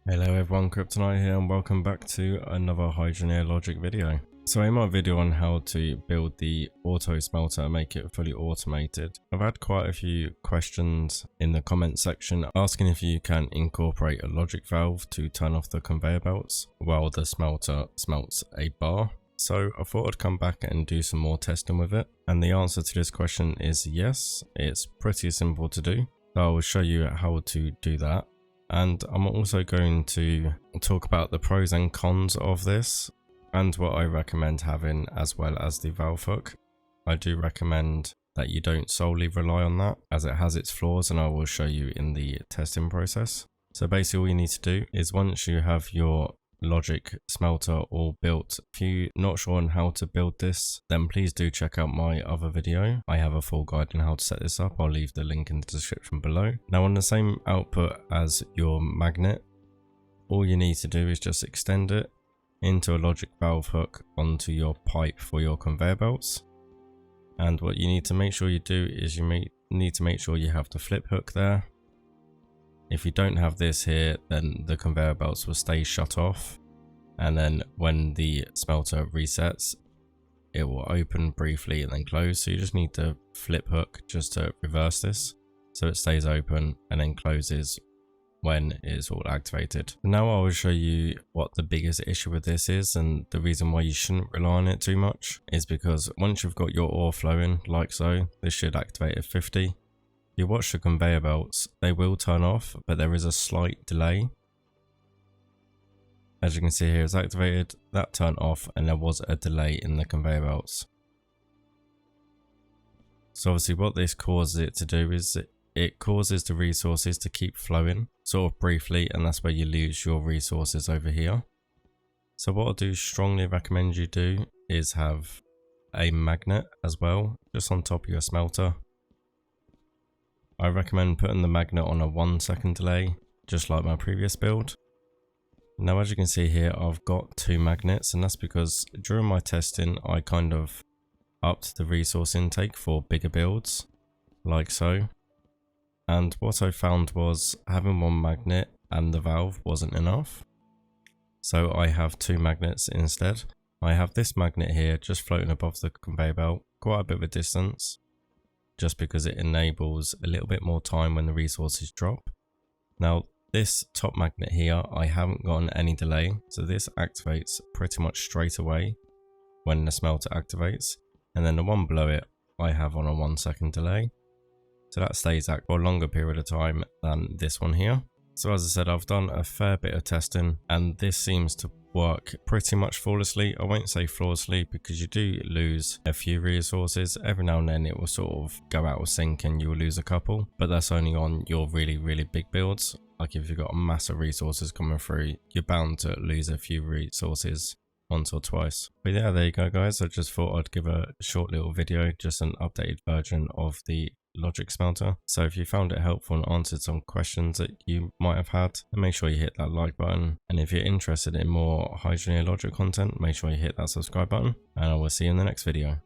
Hello everyone, Kryptonite here and welcome back to another Hydroneer logic video. So in my video on how to build the auto smelter and make it fully automated, I've had quite a few questions in the comment section asking if you can incorporate a logic valve to turn off the conveyor belts while the smelter smelts a bar. So I thought I'd come back and do some more testing with it, and the answer to this question is yes. It's pretty simple to do, so I will show you how to do that. And I'm also going to talk about the pros and cons of this and what I recommend having, as well as the valve hook. I do recommend that you don't solely rely on that, as it has its flaws, and I will show you in the testing process. So basically all you need to do is, once you have your logic smelter all built, if you're not sure on how to build this, then please do check out my other video. I have a full guide on how to set this up. I'll leave the link in the description below. Now, on the same output as your magnet, all you need to do is just extend it into a logic valve hook onto your pipe for your conveyor belts. And what you need to make sure you do is you need to make sure you have the flip hook there. If you don't have this here, then the conveyor belts will stay shut off, and then when the smelter resets, it will open briefly and then close. So you just need to flip hook just to reverse this, so it stays open and then closes when it's all activated. Now I will show you what the biggest issue with this is, and the reason why you shouldn't rely on it too much is because once you've got your ore flowing like so, this should activate at 50. You watch the conveyor belts, they will turn off, but there is a slight delay. As you can see here, it's activated, that turned off, and there was a delay in the conveyor belts. So obviously what this causes it to do is it causes the resources to keep flowing sort of briefly, and that's where you lose your resources over here. So what I do strongly recommend you do is have a magnet as well, just on top of your smelter. I recommend putting the magnet on a 1 second delay, just like my previous build. Now, as you can see here, I've got 2 magnets, and that's because during my testing I kind of upped the resource intake for bigger builds, like so. And what I found was having 1 magnet and the valve wasn't enough. So I have 2 magnets instead. I have this magnet here just floating above the conveyor belt, quite a bit of a distance, just because it enables a little bit more time when the resources drop. Now, this top magnet here, I haven't gotten any delay, so this activates pretty much straight away when the smelter activates, and then the one below it I have on a 1 second delay, so that stays active for a longer period of time than this one here. So as I said, I've done a fair bit of testing, and this seems to work pretty much flawlessly. I won't say flawlessly because you do lose a few resources. Every now and then it will sort of go out of sync and you'll lose a couple, but that's only on your really big builds. Like if you've got massive resources coming through, you're bound to lose a few resources once or twice. But yeah, there you go guys. I just thought I'd give a short little video, just an updated version of the logic smelter. So if you found it helpful and answered some questions that you might have had, then make sure you hit that like button. And if you're interested in more Hydroneer logic content, make sure you hit that subscribe button, and I will see you in the next video.